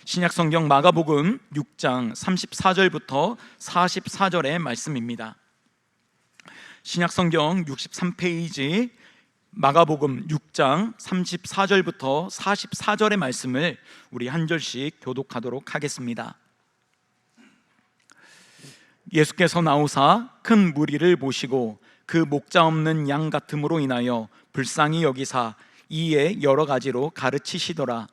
신약성경 마가복음 6장 34절부터 44절의 말씀입니다. 신약성경 63페이지 마가복음 6장 34절부터 44절의 말씀을 우리 한 절씩 교독하도록 하겠습니다. 예수께서 나오사 큰 무리를 보시고 그 목자 없는 양 같음으로 인하여 불쌍히 여기사 이에 여러 가지로 가르치시더라.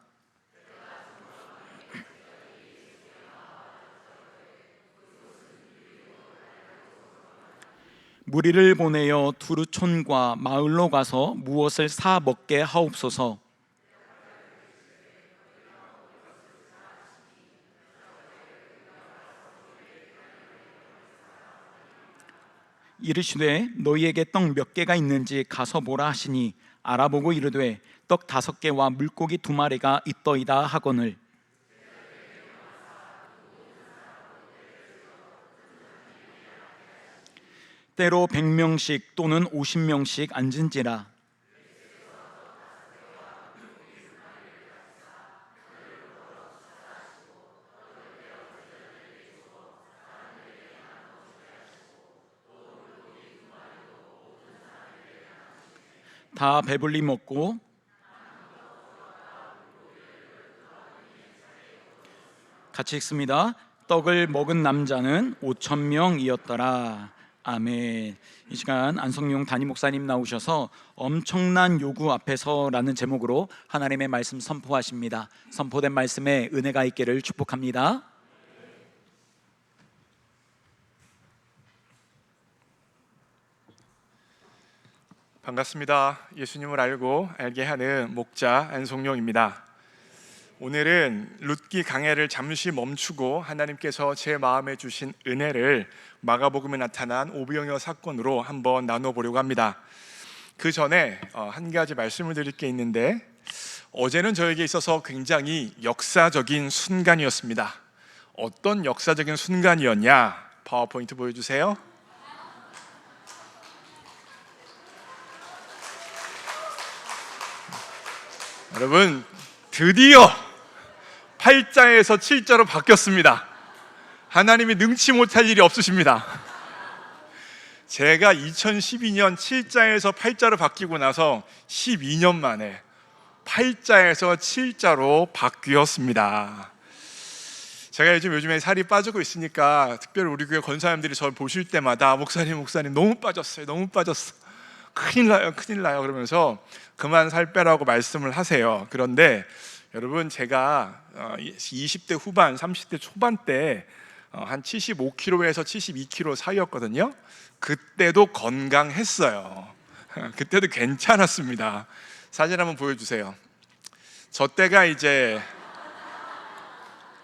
무리를 보내어 두루촌과 마을로 가서 무엇을 사 먹게 하옵소서. 이르시되 너희에게 떡 몇 개가 있는지 가서 보라 하시니 알아보고 이르되 떡 5개와 물고기 2마리가 있더이다 하거늘. 때로 100명씩 또는 50명씩 앉은지라. 다 배불리 먹고 같이 읽습니다. 떡을 먹은 남자는 5,000명이었더라. 아멘. 이 시간 안성용 담임 목사님 나오셔서 엄청난 요구 앞에서라는 제목으로 하나님의 말씀 선포하십니다. 선포된 말씀에 은혜가 있기를 축복합니다. 반갑습니다. 예수님을 알게 하는 목자 안성용입니다. 오늘은 룻기 강해를 잠시 멈추고 하나님께서 제 마음에 주신 은혜를 마가복음에 나타난 오병이어 사건으로 한번 나눠보려고 합니다. 그 전에 한 가지 말씀을 드릴 게 있는데, 어제는 저에게 있어서 굉장히 역사적인 순간이었습니다. 어떤 역사적인 순간이었냐? 파워포인트 보여주세요. 여러분, 드디어 8자에서 7자로 바뀌었습니다. 하나님이 능치 못할 일이 없으십니다. 제가 2012년 7자에서 8자로 바뀌고 나서 12년 만에 8자에서 7자로 바뀌었습니다. 제가 요즘에 살이 빠지고 있으니까 특별히 우리 교회 권사님들이 저를 보실 때마다 목사님 너무 빠졌어요, 너무 빠졌어, 큰일 나요 그러면서 그만 살 빼라고 말씀을 하세요. 그런데 여러분, 제가 20대 후반 30대 초반 때 한 75kg에서 72kg 사이였거든요. 그때도 건강했어요. 그때도 괜찮았습니다. 사진 한번 보여주세요. 저 때가 이제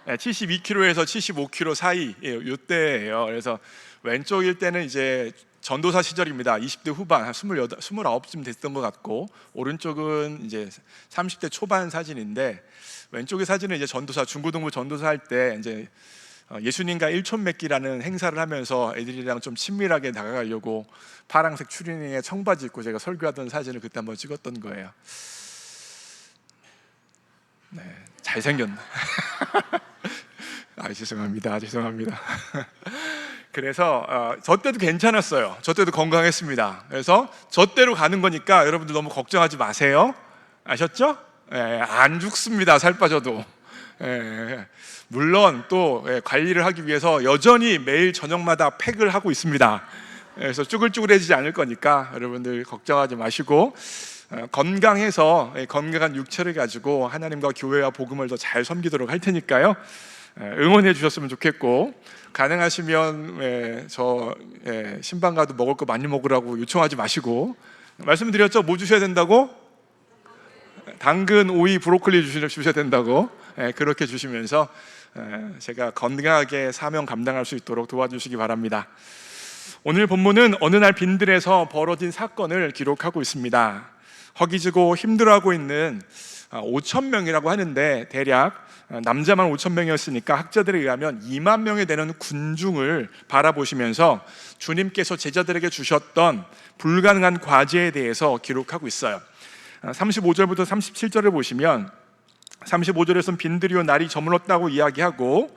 72kg에서 75kg 사이, 이때예요. 그래서 왼쪽일 때는 이제 전도사 시절입니다. 20대 후반, 한 29쯤 됐던 것 같고, 오른쪽은 이제 30대 초반 사진인데, 왼쪽의 사진은 이제 전도사, 중고등부 전도사 할 때 이제 예수님과 일촌맺기라는 행사를 하면서 애들이랑 좀 친밀하게 다가가려고 파란색 추리닝에 청바지 입고 제가 설교하던 사진을 그때 한번 찍었던 거예요. 네, 잘생겼나? 죄송합니다. 그래서 저 때도 괜찮았어요. 저 때도 건강했습니다. 그래서 저 때로 가는 거니까 여러분들 너무 걱정하지 마세요. 아셨죠? 안 죽습니다. 살 빠져도. 물론 또 관리를 하기 위해서 여전히 매일 저녁마다 팩을 하고 있습니다. 그래서 쭈글쭈글해지지 않을 거니까 여러분들 걱정하지 마시고, 건강해서 건강한 육체를 가지고 하나님과 교회와 복음을 더 잘 섬기도록 할 테니까요, 응원해 주셨으면 좋겠고, 가능하시면 저 신방 가도 먹을 거 많이 먹으라고 요청하지 마시고, 말씀드렸죠? 뭐 주셔야 된다고? 당근, 오이, 브로콜리 주셔야 된다고. 그렇게 주시면서 제가 건강하게 사명 감당할 수 있도록 도와주시기 바랍니다. 오늘 본문은 어느 날 빈들에서 벌어진 사건을 기록하고 있습니다. 허기지고 힘들어하고 있는 5,000명이라고 하는데, 대략 남자만 5,000명이었으니까 학자들에 의하면 2만 명에 되는 군중을 바라보시면서 주님께서 제자들에게 주셨던 불가능한 과제에 대해서 기록하고 있어요. 35절부터 37절을 보시면 35절에서는 빈들이요 날이 저물었다고 이야기하고,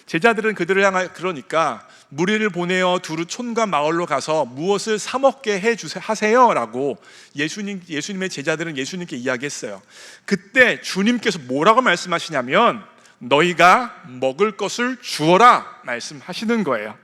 제자들은 그들을 향하여 그러니까 무리를 보내어 두루 촌과 마을로 가서 무엇을 사 먹게 하세요라고 예수님의 제자들은 예수님께 이야기했어요. 그때 주님께서 뭐라고 말씀하시냐면 너희가 먹을 것을 주어라 말씀하시는 거예요.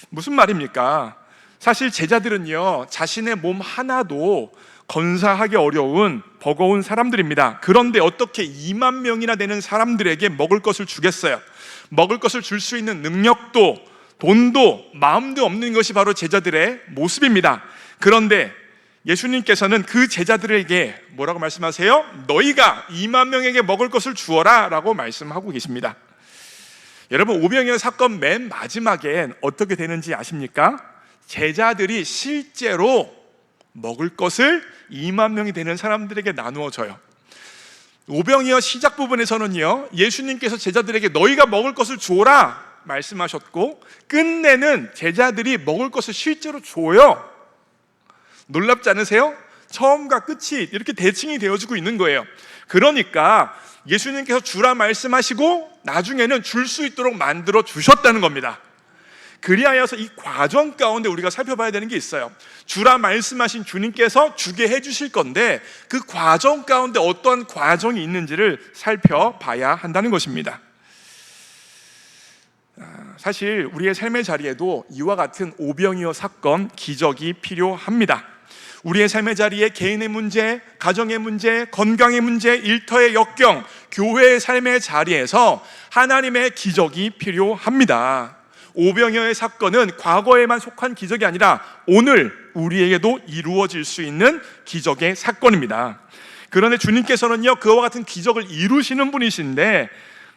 무슨 말입니까? 사실 제자들은요 자신의 몸 하나도 건사하기 어려운 버거운 사람들입니다. 그런데 어떻게 2만 명이나 되는 사람들에게 먹을 것을 주겠어요? 먹을 것을 줄 수 있는 능력도 돈도 마음도 없는 것이 바로 제자들의 모습입니다. 그런데 예수님께서는 그 제자들에게 뭐라고 말씀하세요? 너희가 2만 명에게 먹을 것을 주어라 라고 말씀하고 계십니다. 여러분, 오병이어 사건 맨 마지막엔 어떻게 되는지 아십니까? 제자들이 실제로 먹을 것을 2만 명이 되는 사람들에게 나누어 줘요. 오병이어 시작 부분에서는요 예수님께서 제자들에게 너희가 먹을 것을 주어라 말씀하셨고, 끝내는 제자들이 먹을 것을 실제로 줘요. 놀랍지 않으세요? 처음과 끝이 이렇게 대칭이 되어지고 있는 거예요. 그러니까 예수님께서 주라 말씀하시고 나중에는 줄 수 있도록 만들어 주셨다는 겁니다. 그리하여서 이 과정 가운데 우리가 살펴봐야 되는 게 있어요. 주라 말씀하신 주님께서 주게 해주실 건데 그 과정 가운데 어떠한 과정이 있는지를 살펴봐야 한다는 것입니다. 사실 우리의 삶의 자리에도 이와 같은 오병이어 사건, 기적이 필요합니다. 우리의 삶의 자리에 개인의 문제, 가정의 문제, 건강의 문제, 일터의 역경, 교회의 삶의 자리에서 하나님의 기적이 필요합니다. 오병이어의 사건은 과거에만 속한 기적이 아니라 오늘 우리에게도 이루어질 수 있는 기적의 사건입니다. 그런데 주님께서는요 그와 같은 기적을 이루시는 분이신데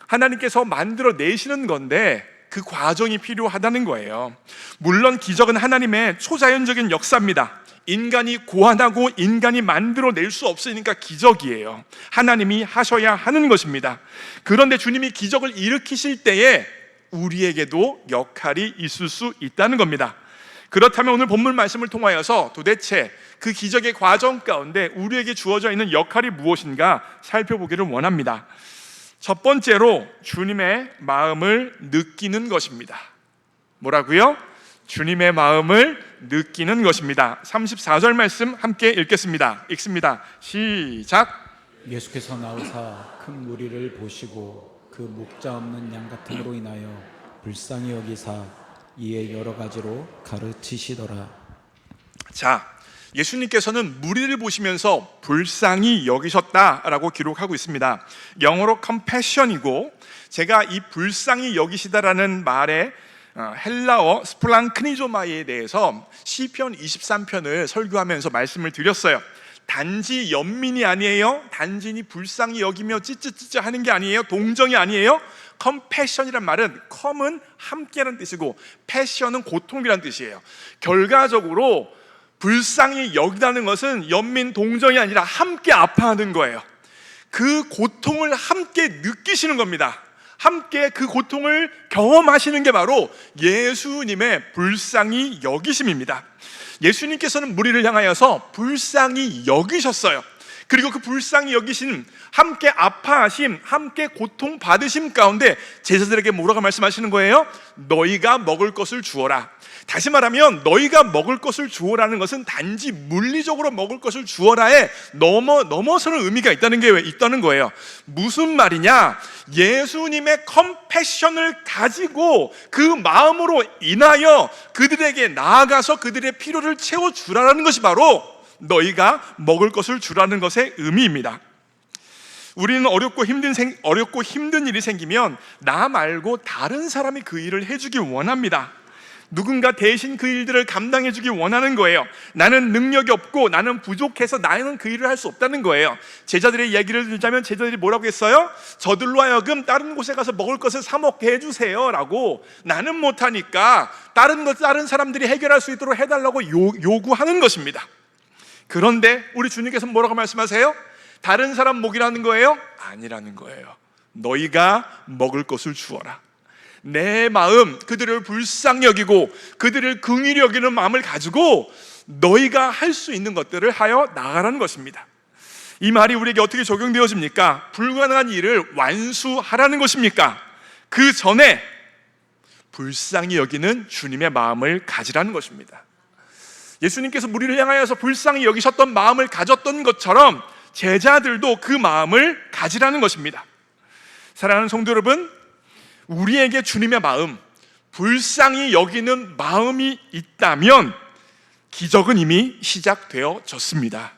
하나님께서 만들어 내시는 건데 그 과정이 필요하다는 거예요. 물론 기적은 하나님의 초자연적인 역사입니다. 인간이 고안하고 인간이 만들어낼 수 없으니까 기적이에요. 하나님이 하셔야 하는 것입니다. 그런데 주님이 기적을 일으키실 때에 우리에게도 역할이 있을 수 있다는 겁니다. 그렇다면 오늘 본문 말씀을 통하여서 도대체 그 기적의 과정 가운데 우리에게 주어져 있는 역할이 무엇인가 살펴보기를 원합니다. 첫 번째로 주님의 마음을 느끼는 것입니다. 뭐라고요? 주님의 마음을 느끼는 것입니다. 34절 말씀 함께 읽겠습니다. 읽습니다. 시작. 예수께서 나오사 큰 무리를 보시고 그 목자 없는 양 같음으로 인하여 불쌍히 여기사 이에 여러 가지로 가르치시더라. 자, 예수님께서는 무리를 보시면서 불쌍히 여기셨다라고 기록하고 있습니다. 영어로 compassion이고, 제가 이 불쌍히 여기시다라는 말의 헬라어 스플랑크니조마이에 대해서 시편 23편을 설교하면서 말씀을 드렸어요. 단지 연민이 아니에요. 단지 불쌍히 여기며 찌찌찌찌 하는 게 아니에요. 동정이 아니에요. 컴패션이란 말은 컴은 함께라는 뜻이고 패션은 고통이라는 뜻이에요. 결과적으로 불쌍히 여기다는 것은 연민 동정이 아니라 함께 아파하는 거예요. 그 고통을 함께 느끼시는 겁니다. 함께 그 고통을 경험하시는 게 바로 예수님의 불쌍히 여기심입니다. 예수님께서는 무리를 향하여서 불쌍히 여기셨어요. 그리고 그 불쌍히 여기심, 함께 아파하심, 함께 고통받으심 가운데 제자들에게 뭐라고 말씀하시는 거예요? 너희가 먹을 것을 주어라. 다시 말하면 너희가 먹을 것을 주어라는 것은 단지 물리적으로 먹을 것을 주어라에 넘어서는 의미가 있다는 거예요. 무슨 말이냐? 예수님의 컴패션을 가지고 그 마음으로 인하여 그들에게 나아가서 그들의 필요를 채워주라는 것이 바로 너희가 먹을 것을 주라는 것의 의미입니다. 우리는 어렵고 힘든 일이 생기면 나 말고 다른 사람이 그 일을 해주기 원합니다. 누군가 대신 그 일들을 감당해 주기 원하는 거예요. 나는 능력이 없고 나는 부족해서 나는 그 일을 할 수 없다는 거예요. 제자들의 이야기를 들자면 제자들이 뭐라고 했어요? 저들로 하여금 다른 곳에 가서 먹을 것을 사 먹게 해주세요 라고, 나는 못하니까 다른 사람들이 해결할 수 있도록 해달라고 요구하는 것입니다. 그런데 우리 주님께서 뭐라고 말씀하세요? 다른 사람 먹이라는 거예요? 아니라는 거예요. 너희가 먹을 것을 주어라. 내 마음, 그들을 불쌍히 여기고 그들을 긍휼히 여기는 마음을 가지고 너희가 할 수 있는 것들을 하여 나가라는 것입니다. 이 말이 우리에게 어떻게 적용되어집니까? 불가능한 일을 완수하라는 것입니까? 그 전에 불쌍히 여기는 주님의 마음을 가지라는 것입니다. 예수님께서 우리를 향하여서 불쌍히 여기셨던 마음을 가졌던 것처럼 제자들도 그 마음을 가지라는 것입니다. 사랑하는 성도 여러분, 우리에게 주님의 마음, 불쌍히 여기는 마음이 있다면 기적은 이미 시작되어졌습니다.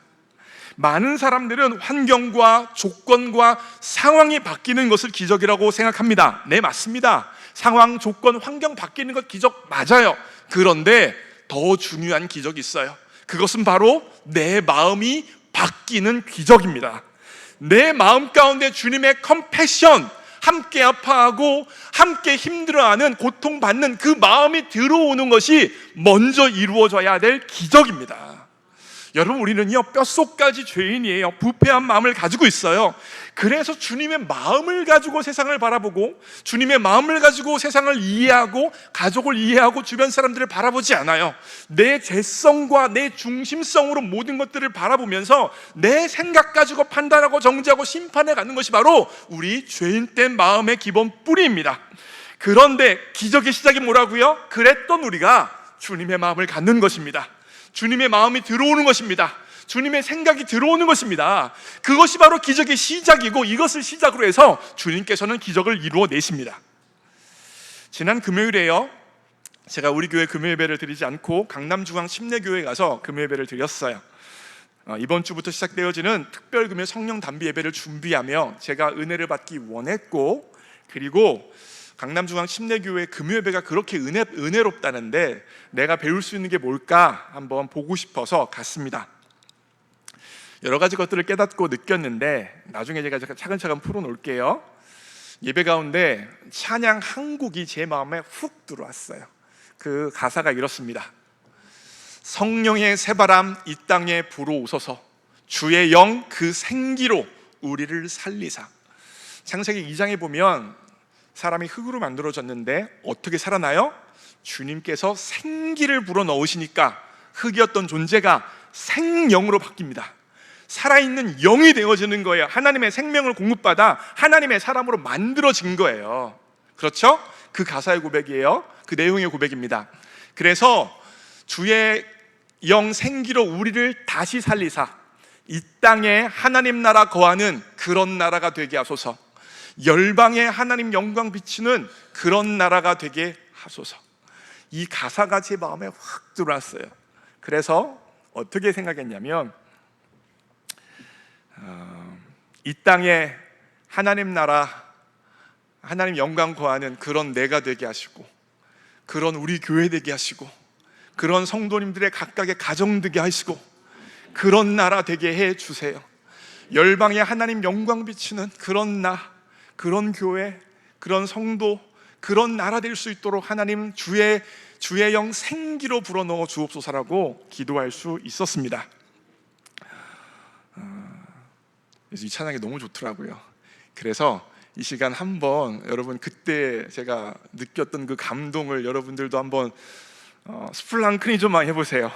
많은 사람들은 환경과 조건과 상황이 바뀌는 것을 기적이라고 생각합니다. 네, 맞습니다. 상황, 조건, 환경 바뀌는 것 기적 맞아요. 그런데 더 중요한 기적이 있어요. 그것은 바로 내 마음이 바뀌는 기적입니다. 내 마음 가운데 주님의 컴패션, 함께 아파하고 함께 힘들어하는, 고통받는 그 마음이 들어오는 것이 먼저 이루어져야 될 기적입니다. 여러분, 우리는요 뼛속까지 죄인이에요. 부패한 마음을 가지고 있어요. 그래서 주님의 마음을 가지고 세상을 바라보고, 주님의 마음을 가지고 세상을 이해하고, 가족을 이해하고, 주변 사람들을 바라보지 않아요. 내 죄성과 내 중심성으로 모든 것들을 바라보면서 내 생각 가지고 판단하고 정죄하고 심판해 가는 것이 바로 우리 죄인된 마음의 기본 뿌리입니다. 그런데 기적의 시작이 뭐라고요? 그랬던 우리가 주님의 마음을 갖는 것입니다. 주님의 마음이 들어오는 것입니다. 주님의 생각이 들어오는 것입니다. 그것이 바로 기적의 시작이고, 이것을 시작으로 해서 주님께서는 기적을 이루어내십니다. 지난 금요일에요, 제가 우리 교회 금요예배를 드리지 않고 강남중앙 침례교회에 가서 금요예배를 드렸어요. 이번 주부터 시작되어지는 특별금요 성령 단비 예배를 준비하며 제가 은혜를 받기 원했고, 그리고 강남중앙 침례교회 금요예배가 그렇게 은혜롭다는데 내가 배울 수 있는 게 뭘까 한번 보고 싶어서 갔습니다. 여러 가지 것들을 깨닫고 느꼈는데 나중에 제가 차근차근 풀어놓을게요. 예배 가운데 찬양 한 곡이 제 마음에 훅 들어왔어요. 그 가사가 이렇습니다. 성령의 새바람 이 땅에 불어오소서, 주의 영 그 생기로 우리를 살리사. 창세기 2장에 보면 사람이 흙으로 만들어졌는데 어떻게 살아나요? 주님께서 생기를 불어넣으시니까 흙이었던 존재가 생명으로 바뀝니다. 살아있는 영이 되어지는 거예요. 하나님의 생명을 공급받아 하나님의 사람으로 만들어진 거예요. 그렇죠? 그 가사의 고백이에요. 그 내용의 고백입니다. 그래서 주의 영 생기로 우리를 다시 살리사 이 땅에 하나님 나라 거하는 그런 나라가 되게 하소서, 열방에 하나님 영광 비치는 그런 나라가 되게 하소서. 이 가사가 제 마음에 확 들어왔어요. 그래서 어떻게 생각했냐면 이 땅에 하나님 나라, 하나님 영광 거하는 그런 내가 되게 하시고, 그런 우리 교회 되게 하시고, 그런 성도님들의 각각의 가정 되게 하시고, 그런 나라 되게 해 주세요. 열방에 하나님 영광 비치는 그런 그런 교회, 그런 성도, 그런 나라 될 수 있도록 하나님 주의 영 생기로 불어넣어 주옵소서라고 기도할 수 있었습니다. 그래서 이 찬양이 너무 좋더라고요. 그래서 이 시간 한번 여러분 그때 제가 느꼈던 그 감동을 여러분들도 한번 스플랑크니즘만 해보세요.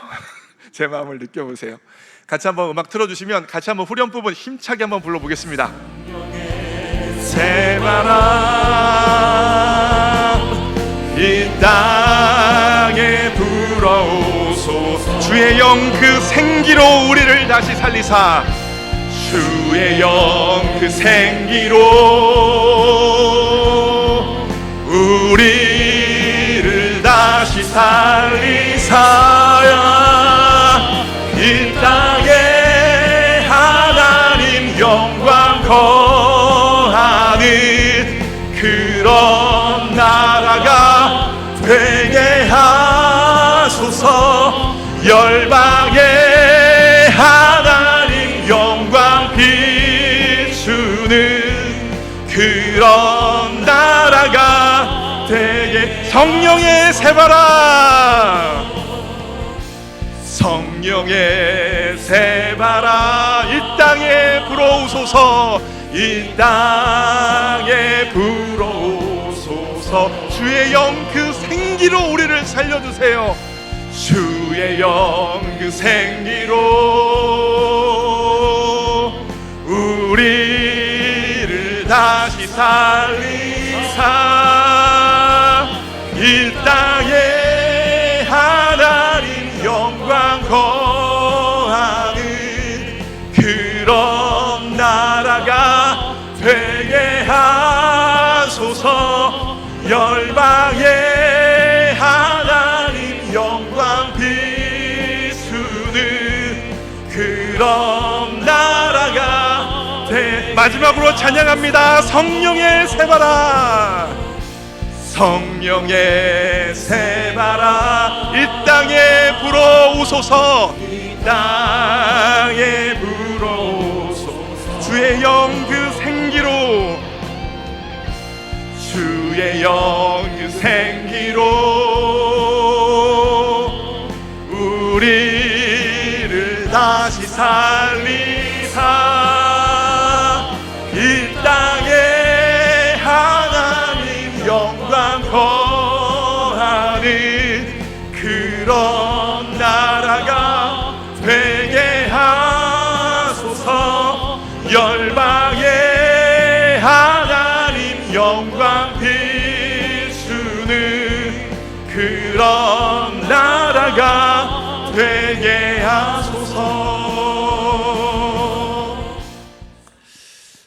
제 마음을 느껴보세요. 같이 한번 음악 틀어주시면 같이 한번 후렴 부분 힘차게 한번 불러보겠습니다. 새바람 이 땅에 불어오소서, 주의 영 그 생기로 우리를 다시 살리사, 주의 영 그 생기로 우리를 다시 살리사야, 이 땅에 하나님 영광 그런 나라가 되게 하소서, 열방에 하나님 영광 비추는 그런 나라가 되게. 성령의 새바람, 성령의 새바람 이 땅에 불어오소서, 이 땅에 불어오소서, 주의 영 그 생기로 우리를 살려주세요. 주의 영 그 생기로 살리사 이 땅에 하나님 영광 거하는 그런 나라가 되게 하소서. 열방에 하나님 영광 비추는 그런 나라가 마지막으로 찬양합니다. 성령의 새바라, 성령의 새바라 이 땅에 불어오소서. 이 땅에 불어오소서. 주의 영 그 생기로, 주의 영 그 생기로 우리를 다시 살리사 이 땅에 하나님 영광 거하는 그런 나라가 되게 하소서. 열방에 하나님 영광 비추는 그런 나라가 되게 하소서.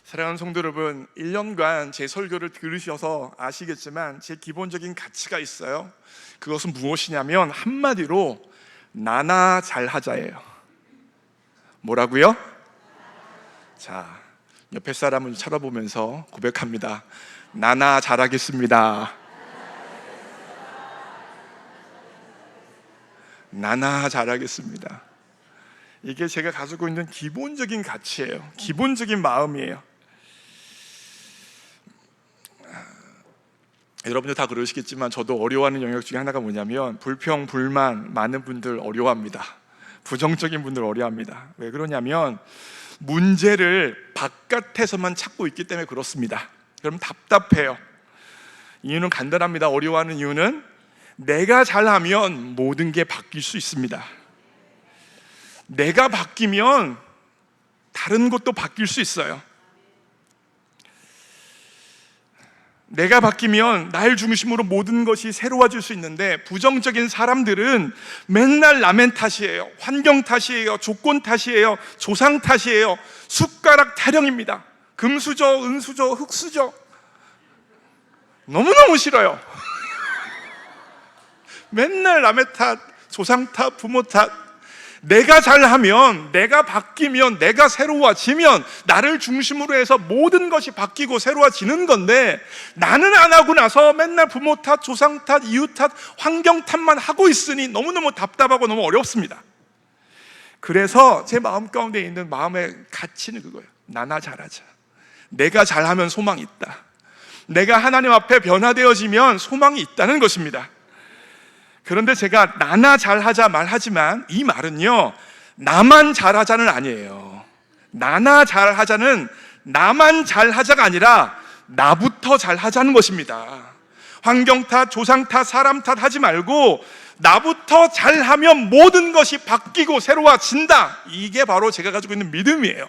사랑하는 성도 여러분, 1년간 제 설교를 들으셔서 아시겠지만 제 기본적인 가치가 있어요. 그것은 무엇이냐면 한마디로 나나 잘하자예요. 뭐라고요? 자, 옆에 사람을 쳐다보면서 고백합니다. 나나 잘하겠습니다. 나나 잘하겠습니다. 이게 제가 가지고 있는 기본적인 가치예요. 기본적인 마음이에요. 여러분들 다 그러시겠지만 저도 어려워하는 영역 중에 하나가 뭐냐면 불평, 불만 많은 분들 어려워합니다. 부정적인 분들 어려워합니다. 왜 그러냐면 문제를 바깥에서만 찾고 있기 때문에 그렇습니다. 그럼 답답해요. 이유는 간단합니다. 어려워하는 이유는 내가 잘하면 모든 게 바뀔 수 있습니다. 내가 바뀌면 다른 것도 바뀔 수 있어요. 내가 바뀌면 날 중심으로 모든 것이 새로워질 수 있는데 부정적인 사람들은 맨날 남의 탓이에요. 환경 탓이에요. 조건 탓이에요. 조상 탓이에요. 숟가락 타령입니다. 금수저, 은수저, 흙수저. 너무너무 싫어요. 맨날 남의 탓, 조상 탓, 부모 탓. 내가 잘하면, 내가 바뀌면, 내가 새로워지면 나를 중심으로 해서 모든 것이 바뀌고 새로워지는 건데 나는 안 하고 나서 맨날 부모 탓, 조상 탓, 이웃 탓, 환경 탓만 하고 있으니 너무너무 답답하고 너무 어렵습니다. 그래서 제 마음 가운데 있는 마음의 가치는 그거예요. 나나 잘하자. 내가 잘하면 소망이 있다. 내가 하나님 앞에 변화되어지면 소망이 있다는 것입니다. 그런데 제가 나나 잘하자 말하지만 이 말은요 나만 잘하자는 아니에요. 나나 잘하자는 나만 잘하자가 아니라 나부터 잘하자는 것입니다. 환경 탓, 조상 탓, 사람 탓 하지 말고 나부터 잘하면 모든 것이 바뀌고 새로워진다. 이게 바로 제가 가지고 있는 믿음이에요.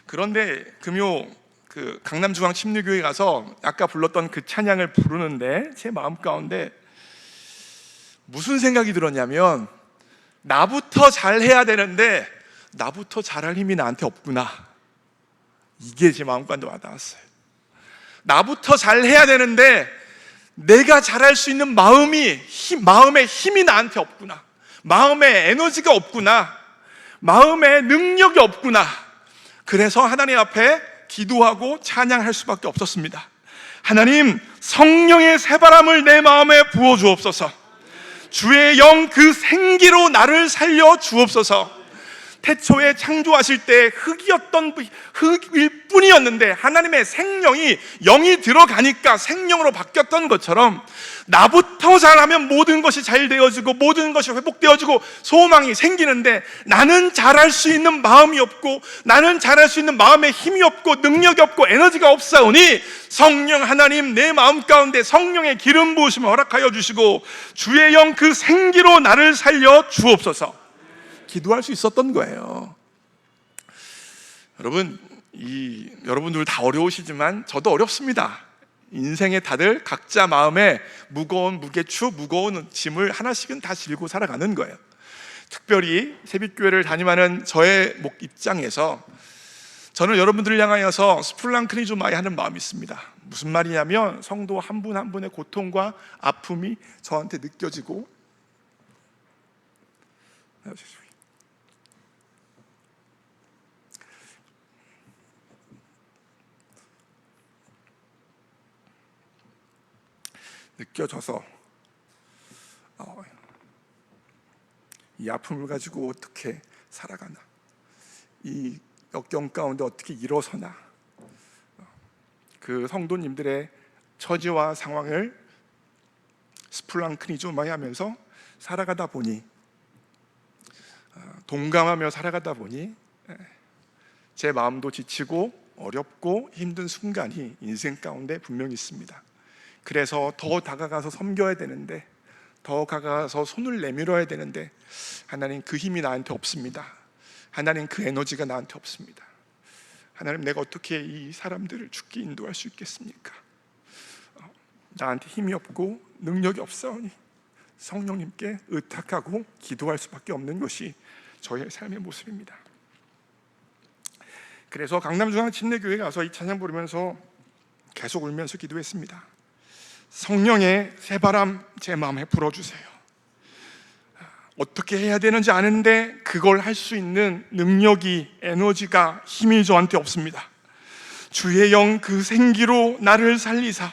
그런데 금요 강남중앙 침례교회 가서 아까 불렀던 그 찬양을 부르는데 제 마음 가운데 무슨 생각이 들었냐면 나부터 잘해야 되는데 나부터 잘할 힘이 나한테 없구나. 이게 제 마음 가운데 와닿았어요. 나부터 잘해야 되는데 내가 잘할 수 있는 마음의 힘이 나한테 없구나. 마음의 에너지가 없구나. 마음의 능력이 없구나. 그래서 하나님 앞에 기도하고 찬양할 수밖에 없었습니다. 하나님, 성령의 새바람을 내 마음에 부어 주옵소서. 주의 영 그 생기로 나를 살려 주옵소서. 태초에 창조하실 때 흙일 뿐이었는데 하나님의 생명이 영이 들어가니까 생명으로 바뀌었던 것처럼 나부터 잘하면 모든 것이 잘 되어지고 모든 것이 회복되어지고 소망이 생기는데 나는 잘할 수 있는 마음이 없고 나는 잘할 수 있는 마음의 힘이 없고 능력이 없고 에너지가 없사오니 성령 하나님 내 마음 가운데 성령의 기름 부으심을 허락하여 주시고 주의 영 그 생기로 나를 살려 주옵소서. 기도할 수 있었던 거예요. 여러분, 여러분들 다 어려우시지만 저도 어렵습니다. 인생에 다들 각자 마음에 무거운 무게추, 무거운 짐을 하나씩은 다 지고 살아가는 거예요. 특별히 새빛교회를 다ним하는 저의 입장에서 저는 여러분들을 향하여서 스플랑크니조마이 하는 마음이 있습니다. 무슨 말이냐면 성도 한 분 한 분의 고통과 아픔이 저한테 느껴지고 느껴져서 이 아픔을 가지고 어떻게 살아가나, 이 역경 가운데 어떻게 일어서나, 그 성도님들의 처지와 상황을 스플랑크니조마이 하면서 살아가다 보니, 동감하며 살아가다 보니 제 마음도 지치고 어렵고 힘든 순간이 인생 가운데 분명히 있습니다. 그래서 더 다가가서 섬겨야 되는데, 더 다가가서 손을 내밀어야 되는데 하나님 그 힘이 나한테 없습니다. 하나님 그 에너지가 나한테 없습니다. 하나님, 내가 어떻게 이 사람들을 죽게 인도할 수 있겠습니까? 나한테 힘이 없고 능력이 없사오니 성령님께 의탁하고 기도할 수밖에 없는 것이 저의 삶의 모습입니다. 그래서 강남중앙침례교회 가서 이 찬양 부르면서 계속 울면서 기도했습니다. 성령의 새바람 제 마음에 불어주세요. 어떻게 해야 되는지 아는데 그걸 할 수 있는 능력이, 에너지가, 힘이 저한테 없습니다. 주의 영 그 생기로 나를 살리사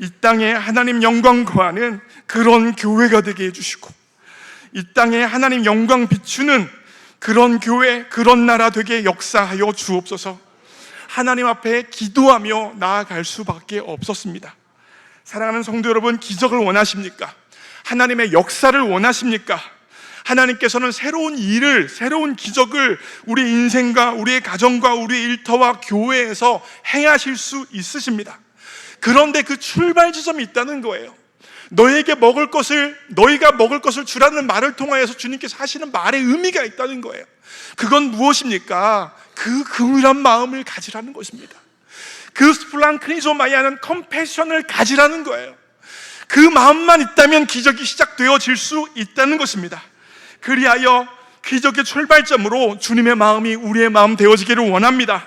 이 땅에 하나님 영광 거하는 그런 교회가 되게 해주시고, 이 땅에 하나님 영광 비추는 그런 교회, 그런 나라 되게 역사하여 주옵소서. 하나님 앞에 기도하며 나아갈 수밖에 없었습니다. 사랑하는 성도 여러분, 기적을 원하십니까? 하나님의 역사를 원하십니까? 하나님께서는 새로운 일을, 새로운 기적을 우리 인생과 우리의 가정과 우리의 일터와 교회에서 행하실 수 있으십니다. 그런데 그 출발 지점이 있다는 거예요. 너희가 먹을 것을 주라는 말을 통하여서 주님께서 하시는 말의 의미가 있다는 거예요. 그건 무엇입니까? 그 긍휼한 마음을 가지라는 것입니다. 그 스플랑크니조마이하는 컴패션을 가지라는 거예요. 그 마음만 있다면 기적이 시작되어질 수 있다는 것입니다. 그리하여 기적의 출발점으로 주님의 마음이 우리의 마음 되어지기를 원합니다.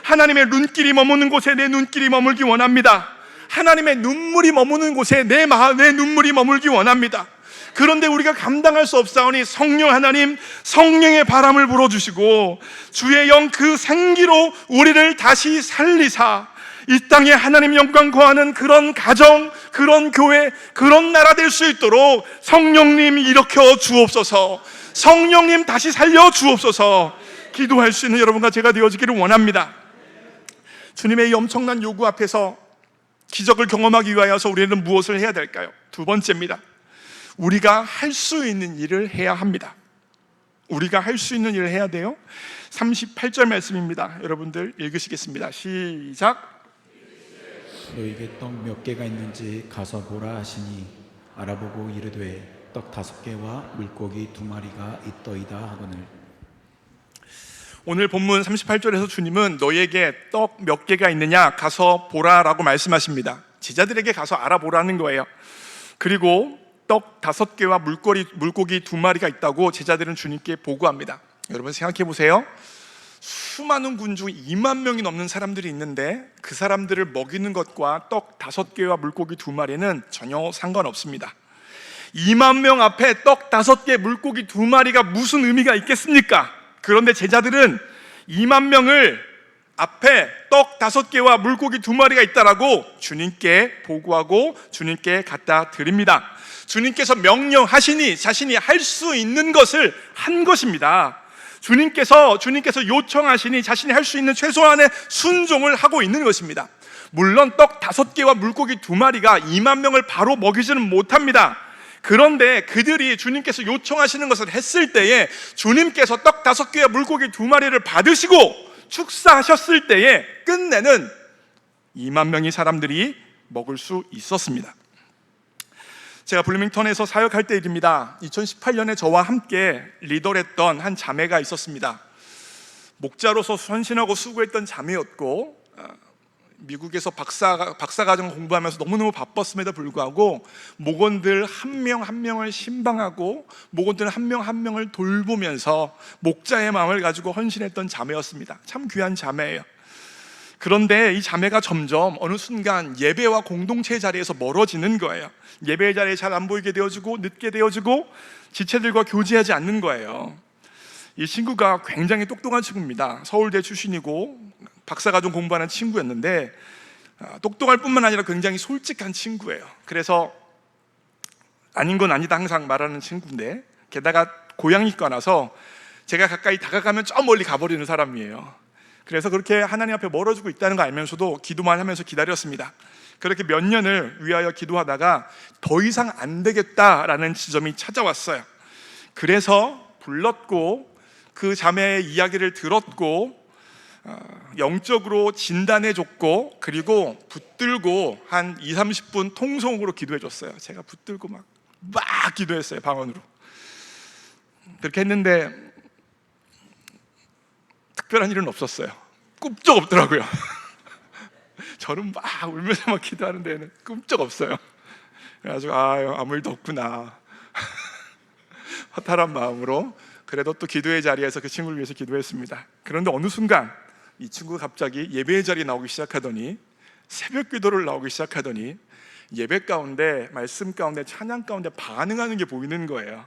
하나님의 눈길이 머무는 곳에 내 눈길이 머물기 원합니다. 하나님의 눈물이 머무는 곳에 내 눈물이 머물기 원합니다. 그런데 우리가 감당할 수 없사오니 성령 하나님, 성령의 바람을 불어주시고 주의 영 그 생기로 우리를 다시 살리사 이 땅에 하나님 영광 거하는 그런 가정, 그런 교회, 그런 나라 될 수 있도록 성령님 일으켜 주옵소서. 성령님 다시 살려 주옵소서. 기도할 수 있는 여러분과 제가 되어지기를 원합니다. 주님의 이 엄청난 요구 앞에서 기적을 경험하기 위하여서 우리는 무엇을 해야 될까요? 두 번째입니다. 우리가 할 수 있는 일을 해야 합니다. 우리가 할 수 있는 일을 해야 돼요. 38절 말씀입니다. 여러분들 읽으시겠습니다. 시작. 너에게 떡 몇 개가 있는지 가서 보라 하시니 알아보고 이르되 떡 5개와 물고기 2마리가 있더이다 하거늘. 오늘 본문 38절에서 주님은 너에게 떡 몇 개가 있느냐 가서 보라라고 말씀하십니다. 제자들에게 가서 알아보라는 거예요. 그리고 떡 5개와 물고기 2마리가 있다고 제자들은 주님께 보고합니다. 여러분 생각해 보세요. 수많은 군 중 2만 명이 넘는 사람들이 있는데 그 사람들을 먹이는 것과 떡 5개와 물고기 2마리는 전혀 상관없습니다. 2만 명 앞에 떡 5개, 물고기 2마리가 무슨 의미가 있겠습니까? 그런데 제자들은 2만 명을 앞에 떡 5개와 물고기 2마리가 있다라고 주님께 보고하고 주님께 갖다 드립니다. 주님께서 명령하시니 자신이 할 수 있는 것을 한 것입니다. 주님께서 요청하시니 자신이 할 수 있는 최소한의 순종을 하고 있는 것입니다. 물론 떡 5개와 물고기 2마리가 2만 명을 바로 먹이지는 못합니다. 그런데 그들이 주님께서 요청하시는 것을 했을 때에 주님께서 떡 5개와 물고기 2마리를 받으시고 축사하셨을 때에 끝내는 2만 명의 사람들이 먹을 수 있었습니다. 제가 블루밍턴에서 사역할 때 일입니다. 2018년에 저와 함께 리더를 했던 한 자매가 있었습니다. 목자로서 헌신하고 수고했던 자매였고, 미국에서 박사과정 공부하면서 너무너무 바빴음에도 불구하고 목원들 한 명 한 명을 신방하고 목원들 한 명 한 명을 돌보면서 목자의 마음을 가지고 헌신했던 자매였습니다. 참 귀한 자매예요. 그런데 이 자매가 점점 어느 순간 예배와 공동체의 자리에서 멀어지는 거예요. 예배의 자리에 잘 안 보이게 되어지고 늦게 되어지고 지체들과 교제하지 않는 거예요. 이 친구가 굉장히 똑똑한 친구입니다. 서울대 출신이고 박사과정 공부하는 친구였는데, 똑똑할 뿐만 아니라 굉장히 솔직한 친구예요. 그래서 아닌 건 아니다 항상 말하는 친구인데, 게다가 고양이과라서 제가 가까이 다가가면 저 멀리 가버리는 사람이에요. 그래서 그렇게 하나님 앞에 멀어지고 있다는 거 알면서도 기도만 하면서 기다렸습니다. 그렇게 몇 년을 위하여 기도하다가 더 이상 안 되겠다라는 지점이 찾아왔어요. 그래서 불렀고 그 자매의 이야기를 들었고 영적으로 진단해 줬고, 그리고 붙들고 한 20-30분 통성으로 기도해 줬어요. 제가 붙들고 막 기도했어요, 방언으로. 그렇게 했는데 특별한 일은 없었어요. 꿈쩍 없더라고요. 저는 막 울면서 막 기도하는 데는 꿈쩍 없어요. 그래가지고 아무 일도 없구나. 허탈한 마음으로 그래도 또 기도의 자리에서 그 친구를 위해서 기도했습니다. 그런데 어느 순간 이 친구가 갑자기 예배의 자리에 나오기 시작하더니, 새벽 기도를 나오기 시작하더니 예배 가운데, 말씀 가운데, 찬양 가운데 반응하는 게 보이는 거예요.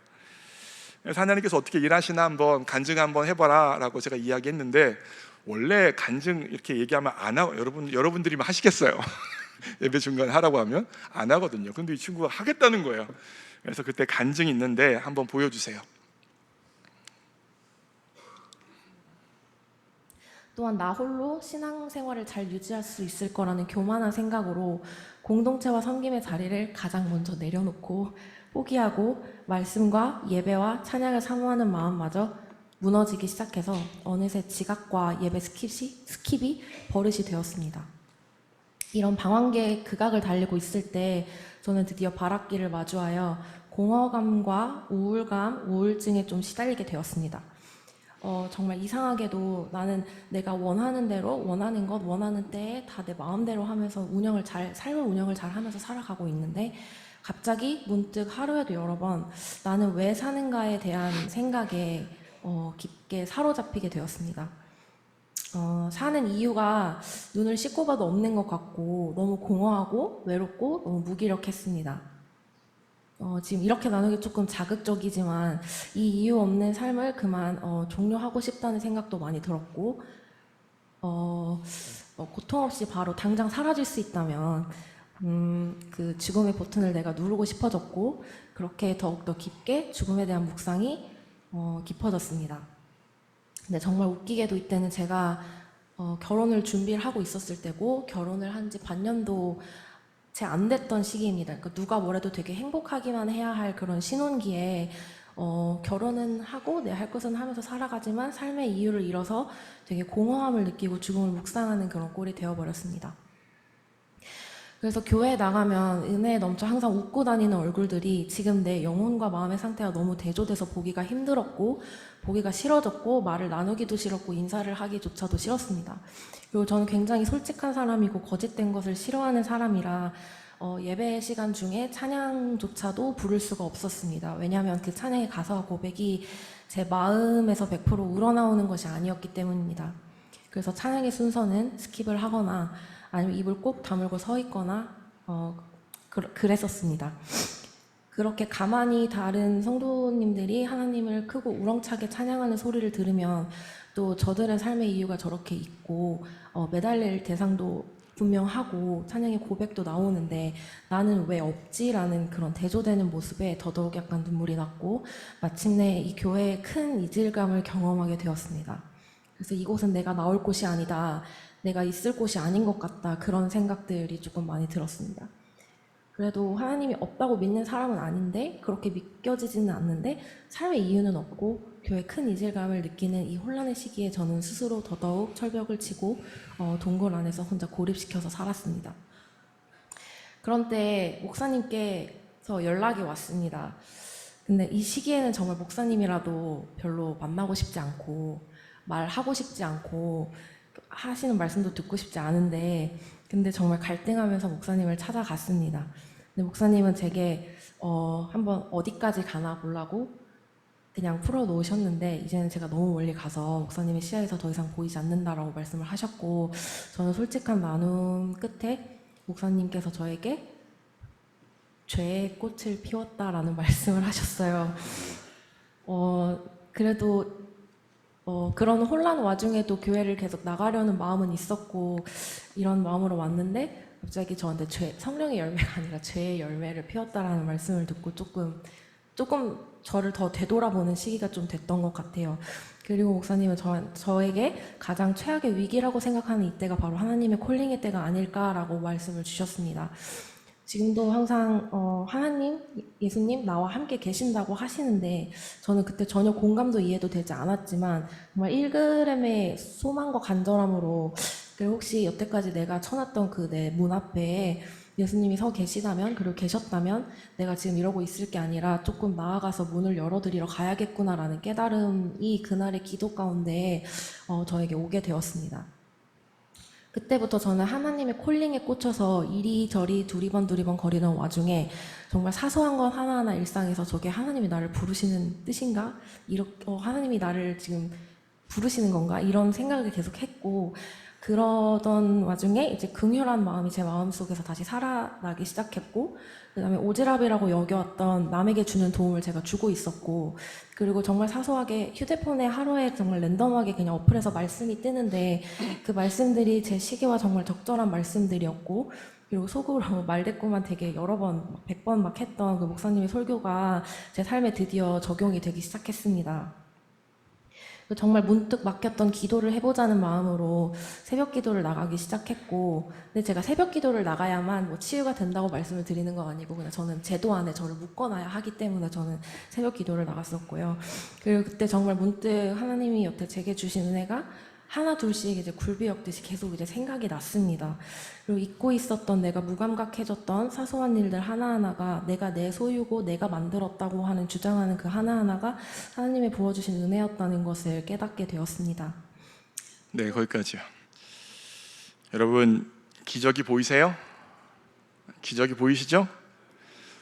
그래서 하나님께서 어떻게 일하시나 한번 간증 한번 해봐라 라고 제가 이야기했는데, 원래 간증 이렇게 얘기하면 안 하고, 여러분들이면 하시겠어요? 예배 중간에 하라고 하면 안 하거든요. 근데 이 친구가 하겠다는 거예요. 그래서 그때 간증이 있는데 한번 보여주세요. 또한 나 홀로 신앙생활을 잘 유지할 수 있을 거라는 교만한 생각으로 공동체와 섬김의 자리를 가장 먼저 내려놓고 포기하고 말씀과 예배와 찬양을 사모하는 마음마저 무너지기 시작해서 어느새 지각과 예배 스킵이 버릇이 되었습니다. 이런 방황계의 극악을 달리고 있을 때 저는 드디어 발악기를 마주하여 공허감과 우울감, 우울증에 좀 시달리게 되었습니다. 정말 이상하게도 나는 내가 원하는 대로, 원하는 것, 원하는 때에 다 내 마음대로 하면서 삶을 운영을 잘 하면서 살아가고 있는데, 갑자기 문득 하루에도 여러 번 나는 왜 사는가에 대한 생각에 깊게 사로잡히게 되었습니다. 사는 이유가 눈을 씻고 봐도 없는 것 같고 너무 공허하고 외롭고 너무 무기력했습니다. 지금 이렇게 나누기 조금 자극적이지만 이 이유 없는 삶을 그만 종료하고 싶다는 생각도 많이 들었고, 고통 없이 바로 당장 사라질 수 있다면 그 죽음의 버튼을 내가 누르고 싶어졌고, 그렇게 더욱더 깊게 죽음에 대한 묵상이 깊어졌습니다. 근데 정말 웃기게도 이때는 제가 결혼을 준비를 하고 있었을 때고, 결혼을 한 지 반년도 채 안 됐던 시기입니다. 그러니까 누가 뭐래도 되게 행복하기만 해야 할 그런 신혼기에 결혼은 하고 내 할 것은 하면서 살아가지만 삶의 이유를 잃어서 되게 공허함을 느끼고 죽음을 묵상하는 그런 꼴이 되어버렸습니다. 그래서 교회에 나가면 은혜에 넘쳐 항상 웃고 다니는 얼굴들이 지금 내 영혼과 마음의 상태가 너무 대조돼서 보기가 힘들었고, 보기가 싫어졌고, 말을 나누기도 싫었고, 인사를 하기조차도 싫었습니다. 그리고 저는 굉장히 솔직한 사람이고 거짓된 것을 싫어하는 사람이라 예배 시간 중에 찬양조차도 부를 수가 없었습니다. 왜냐하면 그 찬양의 가사와 고백이 제 마음에서 100% 우러나오는 것이 아니었기 때문입니다. 그래서 찬양의 순서는 스킵을 하거나 아니면 입을 꼭 다물고 서 있거나 그랬었습니다. 그렇게 가만히 다른 성도님들이 하나님을 크고 우렁차게 찬양하는 소리를 들으면 또 저들의 삶의 이유가 저렇게 있고 매달릴 대상도 분명하고 찬양의 고백도 나오는데 나는 왜 없지라는 그런 대조되는 모습에 더더욱 약간 눈물이 났고, 마침내 이 교회의 큰 이질감을 경험하게 되었습니다. 그래서 이곳은 내가 나올 곳이 아니다, 내가 있을 곳이 아닌 것 같다, 그런 생각들이 조금 많이 들었습니다. 그래도 하나님이 없다고 믿는 사람은 아닌데, 그렇게 믿겨지지는 않는데 삶의 이유는 없고 교회 큰 이질감을 느끼는 이 혼란의 시기에 저는 스스로 더더욱 철벽을 치고 동굴 안에서 혼자 고립시켜서 살았습니다. 그런데 목사님께서 연락이 왔습니다. 근데 이 시기에는 정말 목사님이라도 별로 만나고 싶지 않고 말하고 싶지 않고 하시는 말씀도 듣고 싶지 않은데 근데 정말 갈등하면서 목사님을 찾아갔습니다. 근데 목사님은 제게 한번 어디까지 가나 보려고 그냥 풀어놓으셨는데 이제는 제가 너무 멀리 가서 목사님의 시야에서 더 이상 보이지 않는다라고 말씀을 하셨고 저는 솔직한 나눔 끝에 목사님께서 저에게 죄의 꽃을 피웠다라는 말씀을 하셨어요. 그래도 그런 혼란 와중에도 교회를 계속 나가려는 마음은 있었고 이런 마음으로 왔는데 갑자기 저한테 성령의 열매가 아니라 죄의 열매를 피웠다라는 말씀을 듣고 조금 저를 더 되돌아보는 시기가 좀 됐던 것 같아요. 그리고 목사님은 저에게 가장 최악의 위기라고 생각하는 이때가 바로 하나님의 콜링의 때가 아닐까라고 말씀을 주셨습니다. 지금도 항상 하나님, 예수님 나와 함께 계신다고 하시는데 저는 그때 전혀 공감도 이해도 되지 않았지만 정말 1g의 소망과 간절함으로 그리고 혹시 여태까지 내가 쳐놨던 그 내 문 앞에 예수님이 서 계시다면 그리고 계셨다면 내가 지금 이러고 있을 게 아니라 조금 나아가서 문을 열어드리러 가야겠구나라는 깨달음이 그날의 기도 가운데 저에게 오게 되었습니다. 그때부터 저는 하나님의 콜링에 꽂혀서 이리저리 두리번 거리는 와중에 정말 사소한 것 하나하나 일상에서 저게 하나님이 나를 부르시는 뜻인가? 하나님이 나를 지금 부르시는 건가? 이런 생각을 계속 했고 그러던 와중에 이제 긍휼한 마음이 제 마음속에서 다시 살아나기 시작했고 그 다음에 오지랖이라고 여겨왔던 남에게 주는 도움을 제가 주고 있었고 그리고 정말 사소하게 휴대폰에 하루에 정말 랜덤하게 그냥 어플에서 말씀이 뜨는데 그 말씀들이 제 시기와 정말 적절한 말씀들이었고 그리고 속으로 말대꾸만 되게 여러 번, 100번 막 했던 그 목사님의 설교가 제 삶에 드디어 적용이 되기 시작했습니다. 정말 문득 맡겼던 기도를 해보자는 마음으로 새벽 기도를 나가기 시작했고 근데 제가 새벽 기도를 나가야만 뭐 치유가 된다고 말씀을 드리는 건 아니고 그냥 저는 제도 안에 저를 묶어놔야 하기 때문에 저는 새벽 기도를 나갔었고요. 그리고 그때 정말 문득 하나님이 여태 제게 주신 은혜가 하나 둘씩 이제 굴비역듯이 계속 이제 생각이 났습니다. 그리고 잊고 있었던 내가 무감각해졌던 사소한 일들 하나하나가 내가 내 소유고 내가 만들었다고 하는 주장하는 그 하나하나가 하나님의 부어주신 은혜였다는 것을 깨닫게 되었습니다. 네, 거기까지요. 여러분, 기적이 보이세요? 기적이 보이시죠?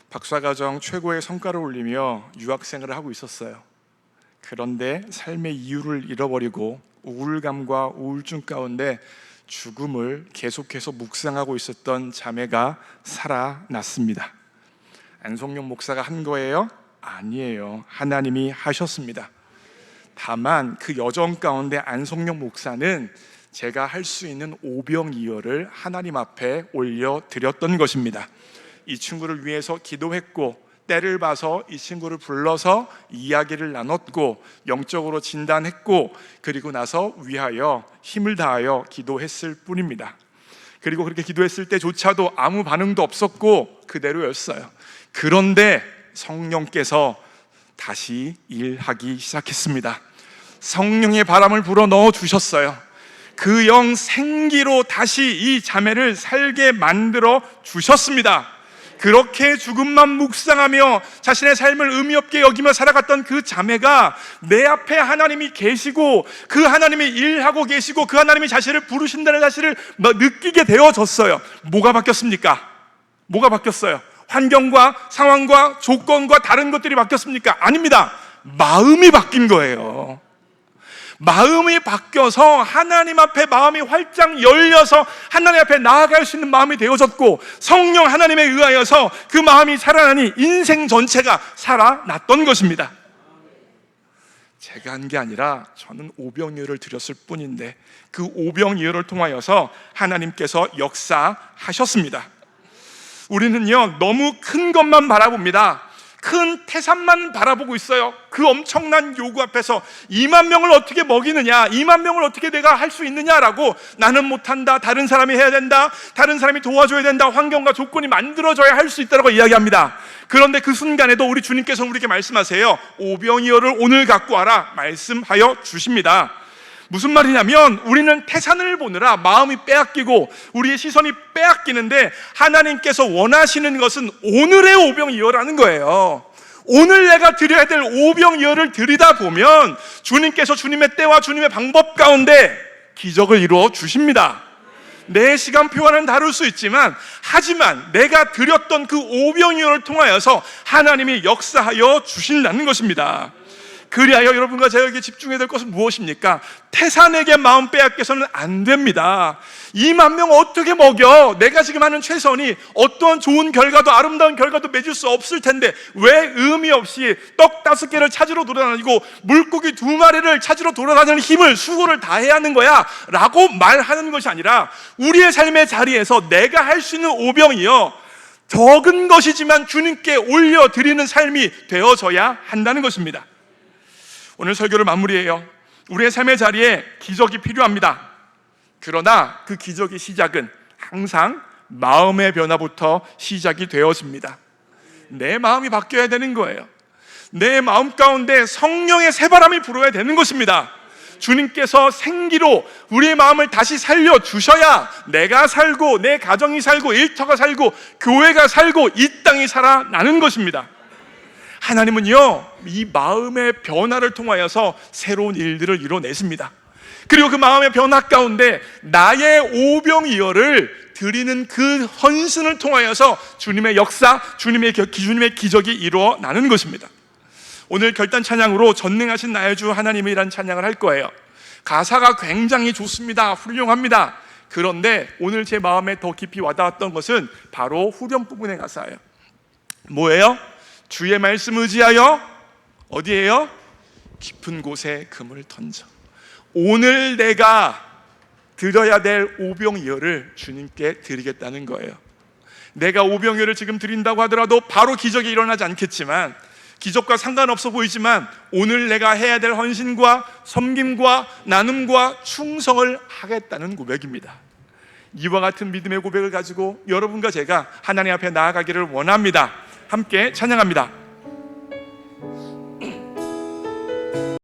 박사과정 최고의 성과를 올리며 유학생활을 하고 있었어요. 그런데 삶의 이유를 잃어버리고 우울감과 우울증 가운데 죽음을 계속해서 묵상하고 있었던 자매가 살아났습니다. 안성용 목사가 한 거예요? 아니에요. 하나님이 하셨습니다. 다만 그 여정 가운데 안성용 목사는 제가 할 수 있는 오병이어를 하나님 앞에 올려드렸던 것입니다. 이 친구를 위해서 기도했고 때를 봐서 이 친구를 불러서 이야기를 나눴고 영적으로 진단했고 그리고 나서 위하여 힘을 다하여 기도했을 뿐입니다. 그리고 그렇게 기도했을 때조차도 아무 반응도 없었고 그대로였어요. 그런데 성령께서 다시 일하기 시작했습니다. 성령의 바람을 불어 넣어 주셨어요. 그 영 생기로 다시 이 자매를 살게 만들어 주셨습니다. 그렇게 죽음만 묵상하며 자신의 삶을 의미 없게 여기며 살아갔던 그 자매가 내 앞에 하나님이 계시고 그 하나님이 일하고 계시고 그 하나님이 자신을 부르신다는 사실을 느끼게 되어졌어요. 뭐가 바뀌었습니까? 뭐가 바뀌었어요? 환경과 상황과 조건과 다른 것들이 바뀌었습니까? 아닙니다. 마음이 바뀐 거예요. 마음이 바뀌어서 하나님 앞에 마음이 활짝 열려서 하나님 앞에 나아갈 수 있는 마음이 되어졌고 성령 하나님에 의하여서 그 마음이 살아나니 인생 전체가 살아났던 것입니다. 제가 한 게 아니라 저는 오병이어를 드렸을 뿐인데 그 오병이어를 통하여서 하나님께서 역사하셨습니다. 우리는요 너무 큰 것만 바라봅니다. 큰 태산만 바라보고 있어요. 그 엄청난 요구 앞에서 2만 명을 어떻게 먹이느냐, 2만 명을 어떻게 내가 할 수 있느냐라고 나는 못한다, 다른 사람이 해야 된다, 다른 사람이 도와줘야 된다, 환경과 조건이 만들어져야 할 수 있다고 이야기합니다. 그런데 그 순간에도 우리 주님께서 우리에게 말씀하세요. 오병이어를 오늘 갖고 와라 말씀하여 주십니다. 무슨 말이냐면 우리는 태산을 보느라 마음이 빼앗기고 우리의 시선이 빼앗기는데 하나님께서 원하시는 것은 오늘의 오병이어라는 거예요. 오늘 내가 드려야 될 오병이어를 드리다 보면 주님께서 주님의 때와 주님의 방법 가운데 기적을 이루어 주십니다. 내 시간표와는 다를 수 있지만, 하지만 내가 드렸던 그 오병이어를 통하여서 하나님이 역사하여 주신다는 것입니다. 그리하여 여러분과 제가 집중해야 될 것은 무엇입니까? 태산에게 마음 빼앗겨서는 안 됩니다. 2만 명 어떻게 먹여? 내가 지금 하는 최선이 어떠한 좋은 결과도 아름다운 결과도 맺을 수 없을 텐데 왜 의미 없이 떡 5개를 찾으러 돌아다니고 물고기 2마리를 찾으러 돌아다니는 힘을 수고를 다해야 하는 거야? 라고 말하는 것이 아니라 우리의 삶의 자리에서 내가 할 수 있는 오병이요, 적은 것이지만 주님께 올려드리는 삶이 되어져야 한다는 것입니다. 오늘 설교를 마무리해요. 우리의 삶의 자리에 기적이 필요합니다. 그러나 그 기적의 시작은 항상 마음의 변화부터 시작이 되어집니다. 내 마음이 바뀌어야 되는 거예요. 내 마음 가운데 성령의 새바람이 불어야 되는 것입니다. 주님께서 생기로 우리의 마음을 다시 살려주셔야 내가 살고 내 가정이 살고 일터가 살고 교회가 살고 이 땅이 살아나는 것입니다. 하나님은요, 이 마음의 변화를 통하여서 새로운 일들을 이뤄내십니다. 그리고 그 마음의 변화 가운데 나의 오병이어를 드리는 그 헌신을 통하여서 주님의 역사, 주님의 기적이 이루어나는 것입니다. 오늘 결단 찬양으로 전능하신 나의 주 하나님이라는 찬양을 할 거예요. 가사가 굉장히 좋습니다. 훌륭합니다. 그런데 오늘 제 마음에 더 깊이 와닿았던 것은 바로 후렴 부분의 가사예요. 뭐예요? 주의 말씀 의지하여 어디에요? 깊은 곳에 금을 던져. 오늘 내가 드려야 될 오병이어를 주님께 드리겠다는 거예요. 내가 오병이어를 지금 드린다고 하더라도 바로 기적이 일어나지 않겠지만, 기적과 상관없어 보이지만 오늘 내가 해야 될 헌신과 섬김과 나눔과 충성을 하겠다는 고백입니다. 이와 같은 믿음의 고백을 가지고 여러분과 제가 하나님 앞에 나아가기를 원합니다. 함께 찬양합니다.